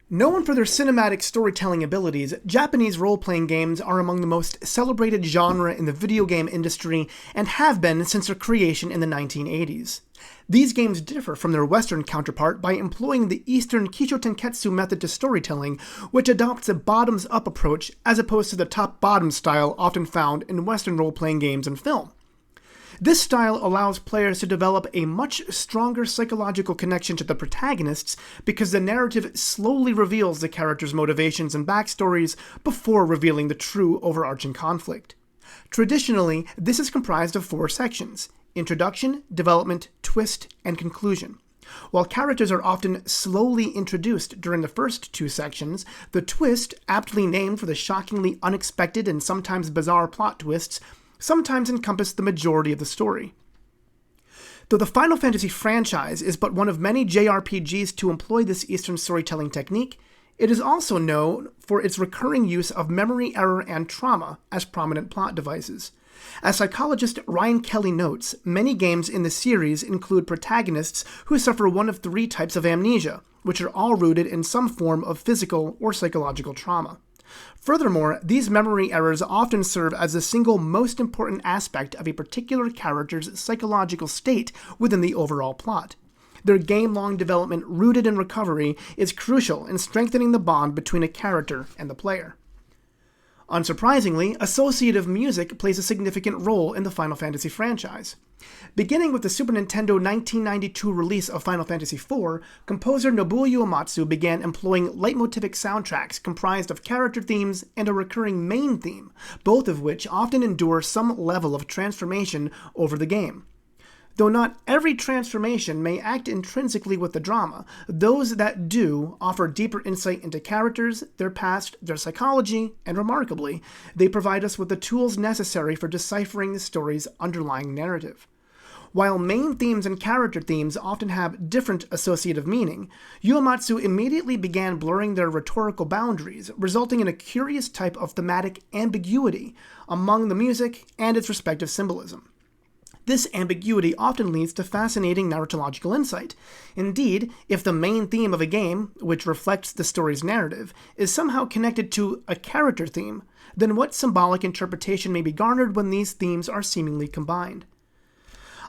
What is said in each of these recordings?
Known for their cinematic storytelling abilities, Japanese role-playing games are among the most celebrated genre in the video game industry and have been since their creation in the 1980s. These games differ from their Western counterpart by employing the Eastern Kisho-tenketsu method to storytelling, which adopts a bottoms-up approach as opposed to the top-bottom style often found in Western role-playing games and film. This style allows players to develop a much stronger psychological connection to the protagonists because the narrative slowly reveals the characters' motivations and backstories before revealing the true overarching conflict. Traditionally, this is comprised of 4 sections: introduction, development, twist, and conclusion. While characters are often slowly introduced during the first 2 sections, the twist, aptly named for the shockingly unexpected and sometimes bizarre plot twists, sometimes encompass the majority of the story. Though the Final Fantasy franchise is but one of many JRPGs to employ this Eastern storytelling technique, it is also known for its recurring use of memory error and trauma as prominent plot devices. As psychologist Ryan Kelly notes, many games in the series include protagonists who suffer one of 3 types of amnesia, which are all rooted in some form of physical or psychological trauma. Furthermore, these memory errors often serve as the single most important aspect of a particular character's psychological state within the overall plot. Their game-long development rooted in recovery is crucial in strengthening the bond between a character and the player. Unsurprisingly, associative music plays a significant role in the Final Fantasy franchise. Beginning with the Super Nintendo 1992 release of Final Fantasy IV, composer Nobuo Uematsu began employing leitmotific soundtracks comprised of character themes and a recurring main theme, both of which often endure some level of transformation over the game. Though not every transformation may act intrinsically with the drama, those that do offer deeper insight into characters, their past, their psychology, and remarkably, they provide us with the tools necessary for deciphering the story's underlying narrative. While main themes and character themes often have different associative meaning, Uematsu immediately began blurring their rhetorical boundaries, resulting in a curious type of thematic ambiguity among the music and its respective symbolism. This ambiguity often leads to fascinating narratological insight. Indeed, if the main theme of a game, which reflects the story's narrative, is somehow connected to a character theme, then what symbolic interpretation may be garnered when these themes are seemingly combined?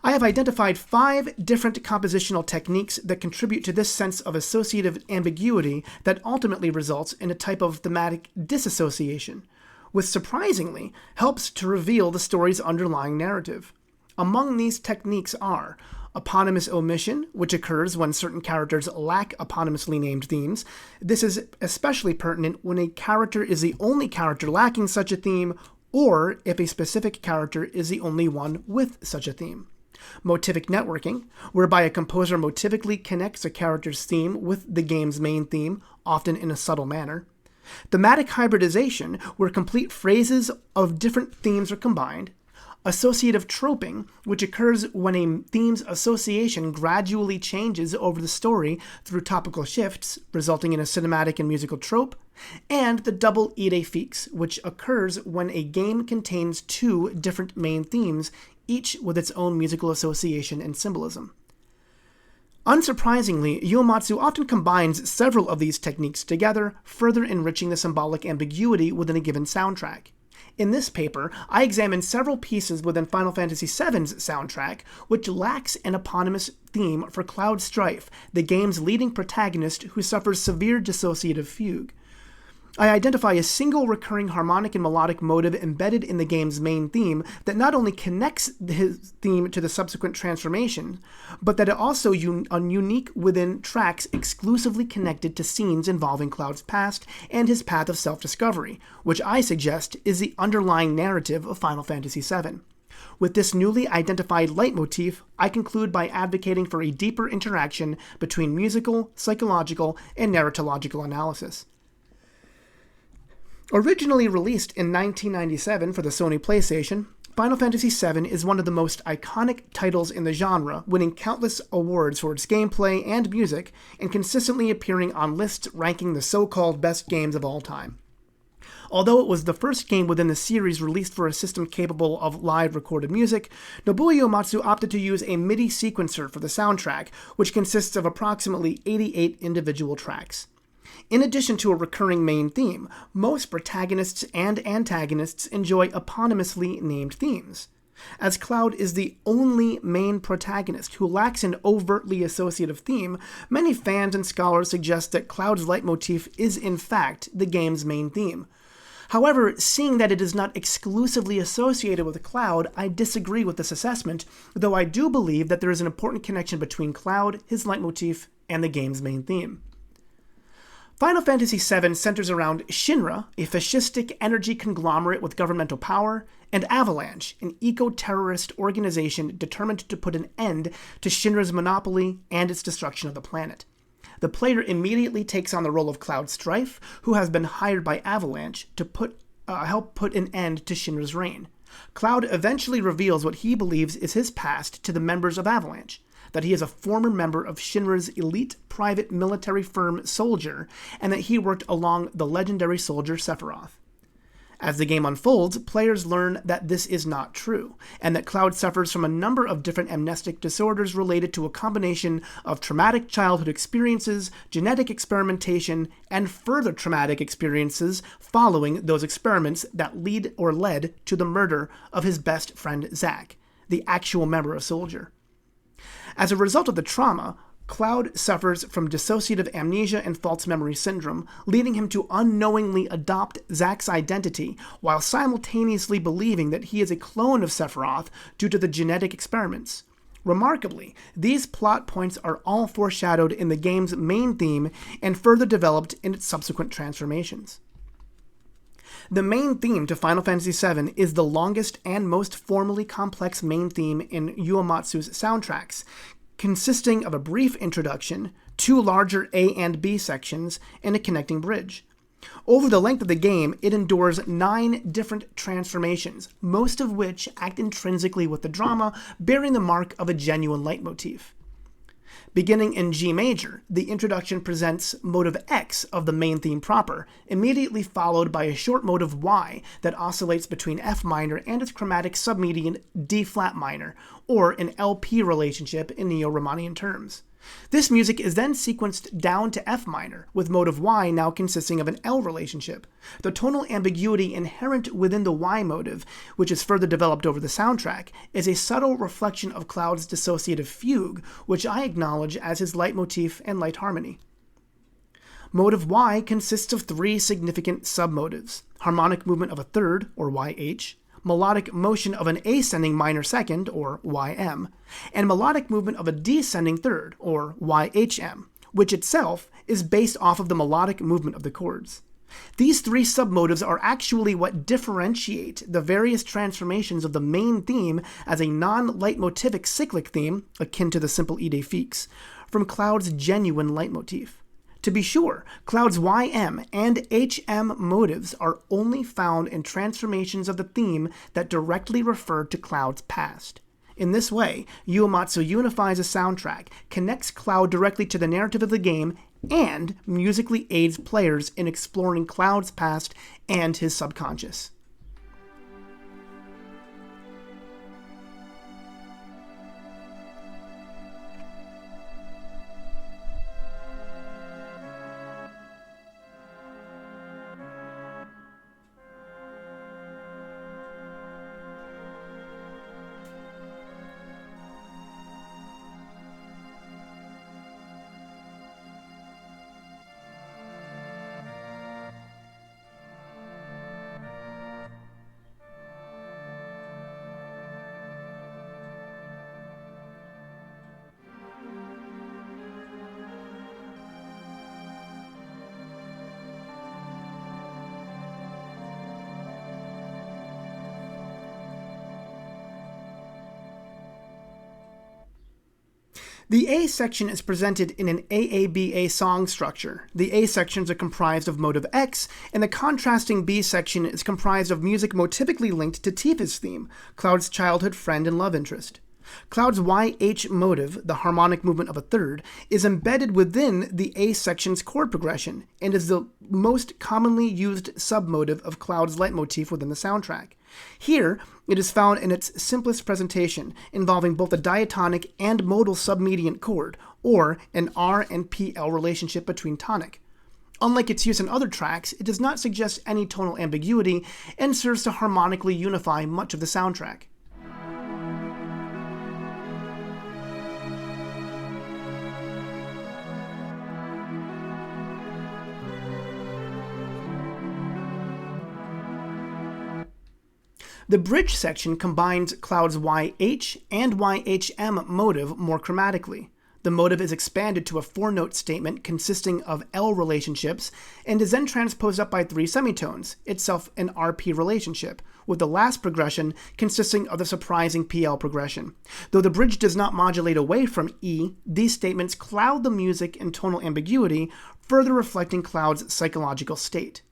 I have identified 5 different compositional techniques that contribute to this sense of associative ambiguity that ultimately results in a type of thematic disassociation, which surprisingly helps to reveal the story's underlying narrative. Among these techniques are eponymous omission, which occurs when certain characters lack eponymously named themes. This is especially pertinent when a character is the only character lacking such a theme, or if a specific character is the only one with such a theme. Motivic networking, whereby a composer motivically connects a character's theme with the game's main theme, often in a subtle manner. Thematic hybridization, where complete phrases of different themes are combined. Associative troping, which occurs when a theme's association gradually changes over the story through topical shifts, resulting in a cinematic and musical trope. And the double idée fixe, which occurs when a game contains 2 different main themes, each with its own musical association and symbolism. Unsurprisingly, Uematsu often combines several of these techniques together, further enriching the symbolic ambiguity within a given soundtrack. In this paper, I examined several pieces within Final Fantasy VII's soundtrack, which lacks an eponymous theme for Cloud Strife, the game's leading protagonist who suffers severe dissociative fugue. I identify a single recurring harmonic and melodic motive embedded in the game's main theme that not only connects his theme to the subsequent transformation, but that it also unique within tracks exclusively connected to scenes involving Cloud's past and his path of self-discovery, which I suggest is the underlying narrative of Final Fantasy VII. With this newly identified leitmotif, I conclude by advocating for a deeper interaction between musical, psychological, and narratological analysis. Originally released in 1997 for the Sony PlayStation, Final Fantasy VII is one of the most iconic titles in the genre, winning countless awards for its gameplay and music, and consistently appearing on lists ranking the so-called best games of all time. Although it was the first game within the series released for a system capable of live recorded music, Nobuo Uematsu opted to use a MIDI sequencer for the soundtrack, which consists of approximately 88 individual tracks. In addition to a recurring main theme, most protagonists and antagonists enjoy eponymously named themes. As Cloud is the only main protagonist who lacks an overtly associative theme, many fans and scholars suggest that Cloud's leitmotif is in fact the game's main theme. However, seeing that it is not exclusively associated with Cloud, I disagree with this assessment, though I do believe that there is an important connection between Cloud, his leitmotif, and the game's main theme. Final Fantasy VII centers around Shinra, a fascistic energy conglomerate with governmental power, and Avalanche, an eco-terrorist organization determined to put an end to Shinra's monopoly and its destruction of the planet. The player immediately takes on the role of Cloud Strife, who has been hired by Avalanche to help put an end to Shinra's reign. Cloud eventually reveals what he believes is his past to the members of Avalanche, that he is a former member of Shinra's elite private military firm Soldier, and that he worked along the legendary soldier Sephiroth. As the game unfolds, players learn that this is not true, and that Cloud suffers from a number of different amnestic disorders related to a combination of traumatic childhood experiences, genetic experimentation, and further traumatic experiences following those experiments that led to the murder of his best friend Zack, the actual member of Soldier. As a result of the trauma, Cloud suffers from dissociative amnesia and false memory syndrome, leading him to unknowingly adopt Zack's identity while simultaneously believing that he is a clone of Sephiroth due to the genetic experiments. Remarkably, these plot points are all foreshadowed in the game's main theme and further developed in its subsequent transformations. The main theme to Final Fantasy VII is the longest and most formally complex main theme in Uematsu's soundtracks, consisting of a brief introduction, 2 larger A and B sections, and a connecting bridge. Over the length of the game, it endures 9 different transformations, most of which act intrinsically with the drama, bearing the mark of a genuine leitmotif. Beginning in G major, the introduction presents motive X of the main theme proper, immediately followed by a short motive Y that oscillates between F minor and its chromatic submedian D flat minor, or an LP relationship in Neo-Riemannian terms. This music is then sequenced down to F minor, with motive Y now consisting of an L relationship. The tonal ambiguity inherent within the Y motive, which is further developed over the soundtrack, is a subtle reflection of Cloud's dissociative fugue, which I acknowledge as his leitmotif and light harmony. Motive Y consists of 3 significant submotives: harmonic movement of a third, or YH, melodic motion of an ascending minor second, or YM, and melodic movement of a descending third, or YHM, which itself is based off of the melodic movement of the chords. These 3 submotives are actually what differentiate the various transformations of the main theme as a non-leitmotivic cyclic theme, akin to the simple Idée fixe, from Cloud's genuine leitmotif. To be sure, Cloud's YM and HM motives are only found in transformations of the theme that directly refer to Cloud's past. In this way, Uematsu unifies a soundtrack, connects Cloud directly to the narrative of the game, and musically aids players in exploring Cloud's past and his subconscious. The A section is presented in an AABA song structure. The A sections are comprised of motive X, and the contrasting B section is comprised of music motivically linked to Tifa's theme, Cloud's childhood friend and love interest. Cloud's YH motive, the harmonic movement of a third, is embedded within the A section's chord progression, and is the most commonly used submotive of Cloud's leitmotif within the soundtrack. Here, it is found in its simplest presentation, involving both a diatonic and modal submediant chord, or an R and PL relationship between tonic. Unlike its use in other tracks, it does not suggest any tonal ambiguity and serves to harmonically unify much of the soundtrack. The bridge section combines Cloud's YH and YHM motive more chromatically. The motive is expanded to a 4-note statement consisting of L relationships and is then transposed up by 3 semitones, itself an RP relationship, with the last progression consisting of the surprising PL progression. Though the bridge does not modulate away from E, these statements cloud the music in tonal ambiguity, further reflecting Cloud's psychological state.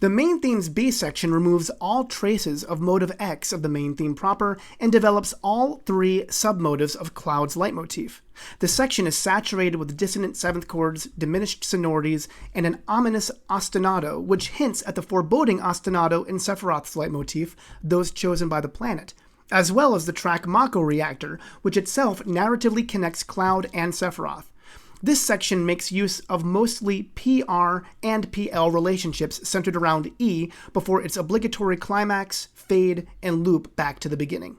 The main theme's B section removes all traces of motive X of the main theme proper and develops all 3 submotives of Cloud's leitmotif. The section is saturated with dissonant 7th chords, diminished sonorities, and an ominous ostinato, which hints at the foreboding ostinato in Sephiroth's leitmotif, those chosen by the planet, as well as the track Mako Reactor, which itself narratively connects Cloud and Sephiroth. This section makes use of mostly PR and PL relationships centered around E before its obligatory climax, fade, and loop back to the beginning.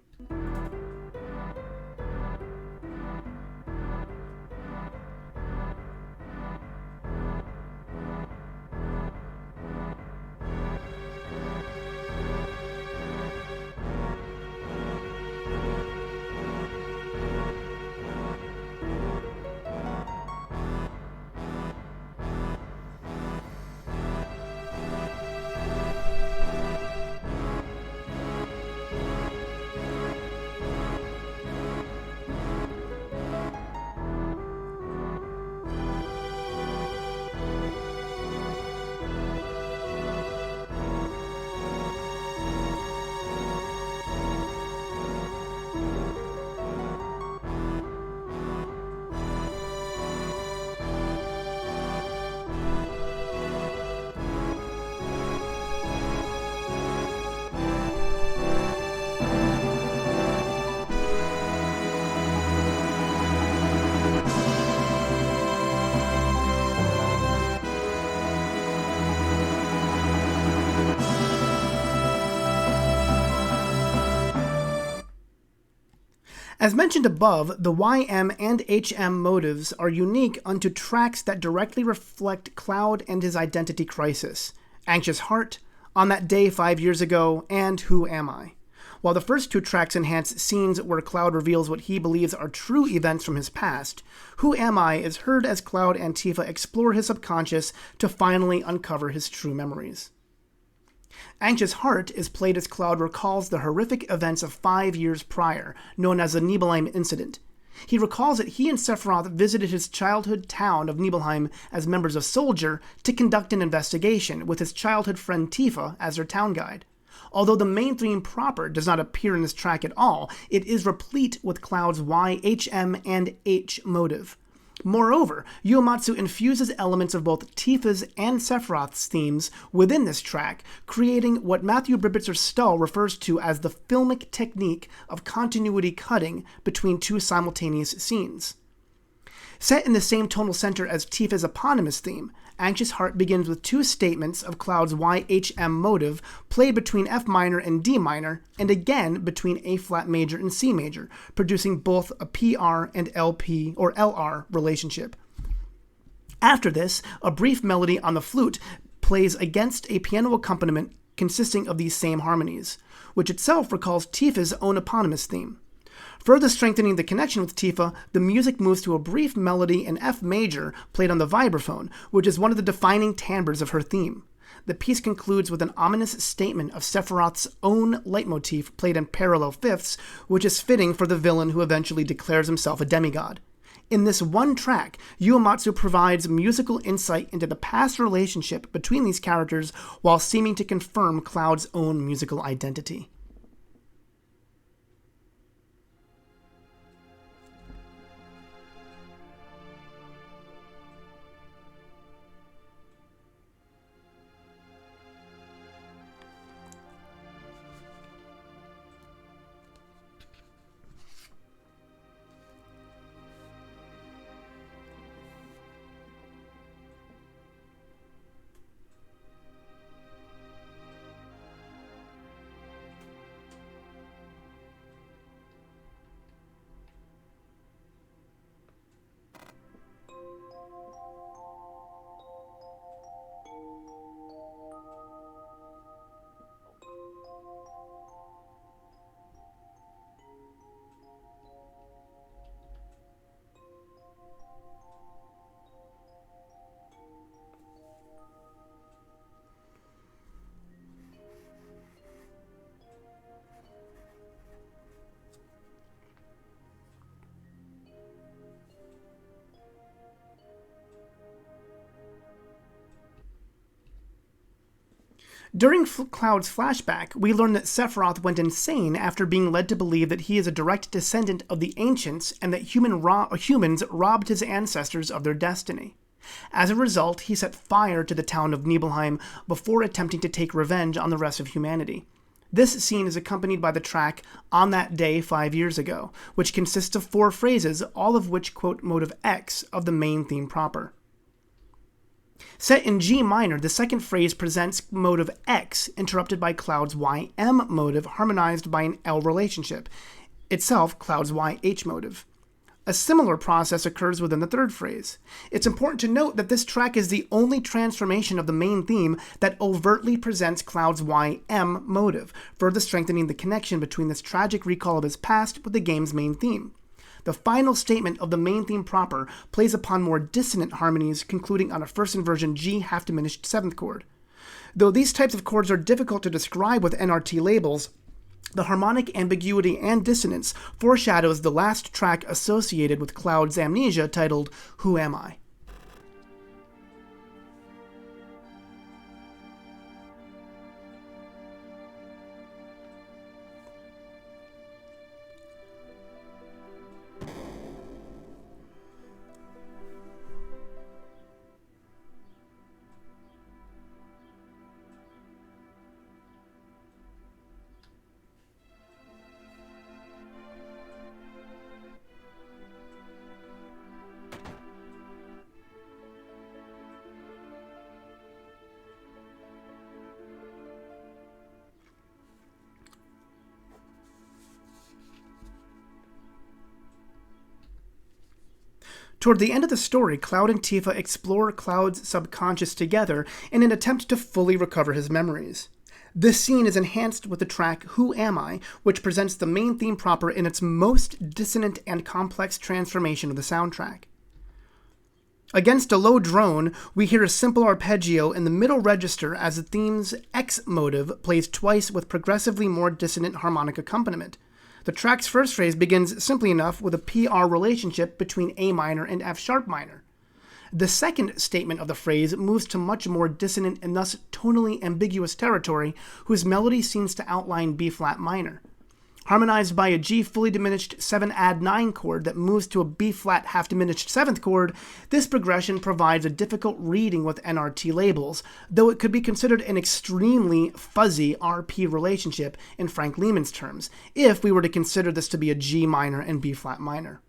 As mentioned above, the YM and HM motives are unique unto tracks that directly reflect Cloud and his identity crisis: Anxious Heart, On That Day 5 Years Ago, and Who Am I? While the first 2 tracks enhance scenes where Cloud reveals what he believes are true events from his past, Who Am I is heard as Cloud and Tifa explore his subconscious to finally uncover his true memories. Anxious Heart is played as Cloud recalls the horrific events of 5 years prior, known as the Nibelheim Incident. He recalls that he and Sephiroth visited his childhood town of Nibelheim as members of Soldier to conduct an investigation, with his childhood friend Tifa as their town guide. Although the main theme proper does not appear in this track at all, it is replete with Cloud's Y, HM, and H motive. Moreover, Uematsu infuses elements of both Tifa's and Sephiroth's themes within this track, creating what Matthew Bribitzer-Stull refers to as the filmic technique of continuity cutting between 2 simultaneous scenes. Set in the same tonal center as Tifa's eponymous theme, Anxious Heart begins with 2 statements of Cloud's YHM motive played between F minor and D minor, and again between A flat major and C major, producing both a PR and LP or LR relationship. After this, a brief melody on the flute plays against a piano accompaniment consisting of these same harmonies, which itself recalls Tifa's own eponymous theme. Further strengthening the connection with Tifa, the music moves to a brief melody in F major played on the vibraphone, which is one of the defining timbres of her theme. The piece concludes with an ominous statement of Sephiroth's own leitmotif played in parallel fifths, which is fitting for the villain who eventually declares himself a demigod. In this one track, Uematsu provides musical insight into the past relationship between these characters while seeming to confirm Cloud's own musical identity. During Cloud's flashback, we learn that Sephiroth went insane after being led to believe that he is a direct descendant of the Ancients and that humans robbed his ancestors of their destiny. As a result, he set fire to the town of Nibelheim before attempting to take revenge on the rest of humanity. This scene is accompanied by the track On That Day 5 Years Ago, which consists of 4 phrases, all of which quote motive X of the main theme proper. Set in G minor, the second phrase presents motive X, interrupted by Cloud's YM motive, harmonized by an L relationship, itself Cloud's YH motive. A similar process occurs within the third phrase. It's important to note that this track is the only transformation of the main theme that overtly presents Cloud's YM motive, further strengthening the connection between this tragic recall of his past with the game's main theme. The final statement of the main theme proper plays upon more dissonant harmonies, concluding on a first inversion G half-diminished 7th chord. Though these types of chords are difficult to describe with NRT labels, the harmonic ambiguity and dissonance foreshadows the last track associated with Cloud's amnesia titled Who Am I? Toward the end of the story, Cloud and Tifa explore Cloud's subconscious together in an attempt to fully recover his memories. This scene is enhanced with the track Who Am I?, which presents the main theme proper in its most dissonant and complex transformation of the soundtrack. Against a low drone, we hear a simple arpeggio in the middle register as the theme's X motive plays twice with progressively more dissonant harmonic accompaniment. The track's first phrase begins simply enough with a PR relationship between A minor and F sharp minor. The second statement of the phrase moves to much more dissonant and thus tonally ambiguous territory, whose melody seems to outline B flat minor. Harmonized by a G fully diminished 7 add 9 chord that moves to a B flat half diminished 7th chord, this progression provides a difficult reading with NRT labels, though it could be considered an extremely fuzzy RP relationship in Frank Lehman's terms, if we were to consider this to be a G minor and B flat minor.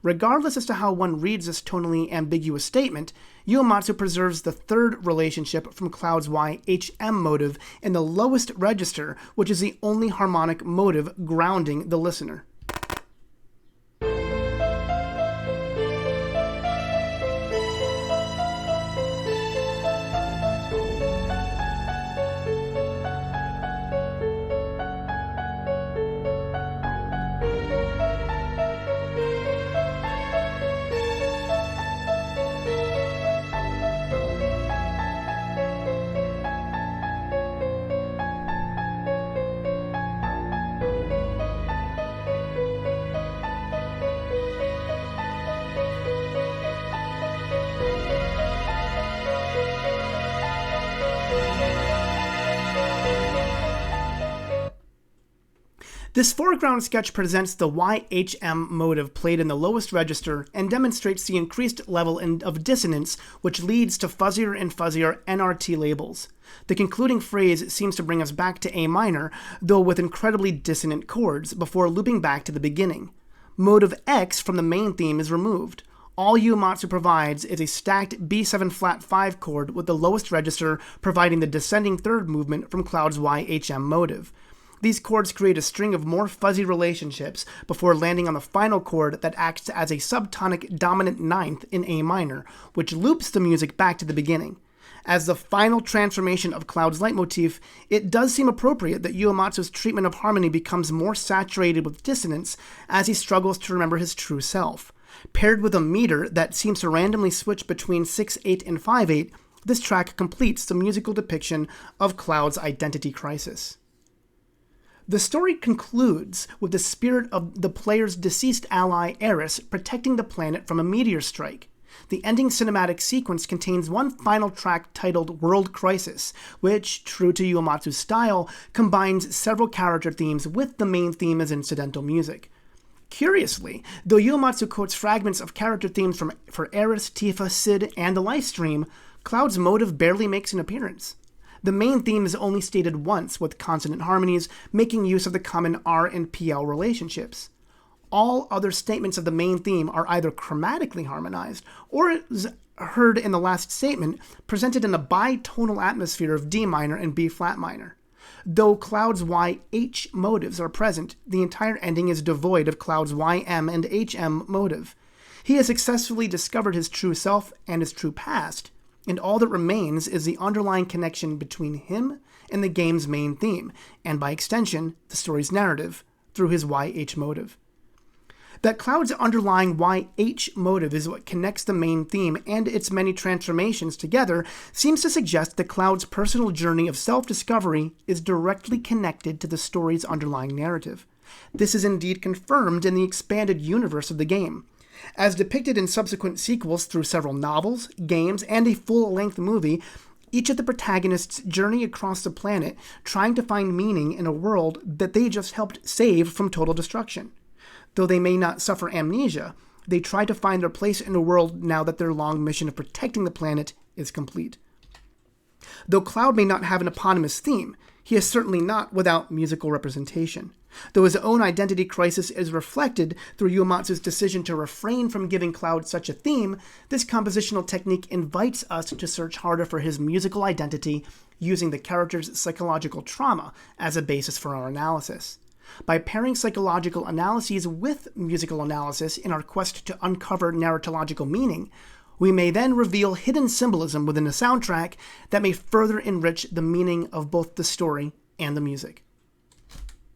Regardless as to how one reads this tonally ambiguous statement, Uematsu preserves the third relationship from Cloud's YHM motive in the lowest register, which is the only harmonic motive grounding the listener. This foreground sketch presents the YHM motive played in the lowest register and demonstrates the increased level of dissonance, which leads to fuzzier and fuzzier NRT labels. The concluding phrase seems to bring us back to A minor, though with incredibly dissonant chords, before looping back to the beginning. Motive X from the main theme is removed. All Uematsu provides is a stacked B7 flat 5 chord with the lowest register providing the descending third movement from Cloud's YHM motive. These chords create a string of more fuzzy relationships before landing on the final chord that acts as a subtonic dominant ninth in A minor, which loops the music back to the beginning. As the final transformation of Cloud's leitmotif, it does seem appropriate that Uematsu's treatment of harmony becomes more saturated with dissonance as he struggles to remember his true self. Paired with a meter that seems to randomly switch between 6/8 and 5/8, this track completes the musical depiction of Cloud's identity crisis. The story concludes with the spirit of the player's deceased ally Eris protecting the planet from a meteor strike. The ending cinematic sequence contains one final track titled World Crisis, which, true to Uematsu's style, combines several character themes with the main theme as incidental music. Curiously, though Uematsu quotes fragments of character themes for Eris, Tifa, Cid, and the Livestream, Cloud's motive barely makes an appearance. The main theme is only stated once, with consonant harmonies, making use of the common R and PL relationships. All other statements of the main theme are either chromatically harmonized, or, as heard in the last statement, presented in a bitonal atmosphere of D minor and B flat minor. Though Cloud's YH motives are present, the entire ending is devoid of Cloud's YM and HM motive. He has successfully discovered his true self and his true past, and all that remains is the underlying connection between him and the game's main theme, and by extension, the story's narrative, through his YH motive. That Cloud's underlying YH motive is what connects the main theme and its many transformations together seems to suggest that Cloud's personal journey of self-discovery is directly connected to the story's underlying narrative. This is indeed confirmed in the expanded universe of the game. As depicted in subsequent sequels through several novels, games, and a full-length movie, each of the protagonists journey across the planet trying to find meaning in a world that they just helped save from total destruction. Though they may not suffer amnesia, they try to find their place in the world now that their long mission of protecting the planet is complete. Though Cloud may not have an eponymous theme, he is certainly not without musical representation. Though his own identity crisis is reflected through Uematsu's decision to refrain from giving Cloud such a theme, this compositional technique invites us to search harder for his musical identity using the character's psychological trauma as a basis for our analysis. By pairing psychological analyses with musical analysis in our quest to uncover narratological meaning, we may then reveal hidden symbolism within the soundtrack that may further enrich the meaning of both the story and the music.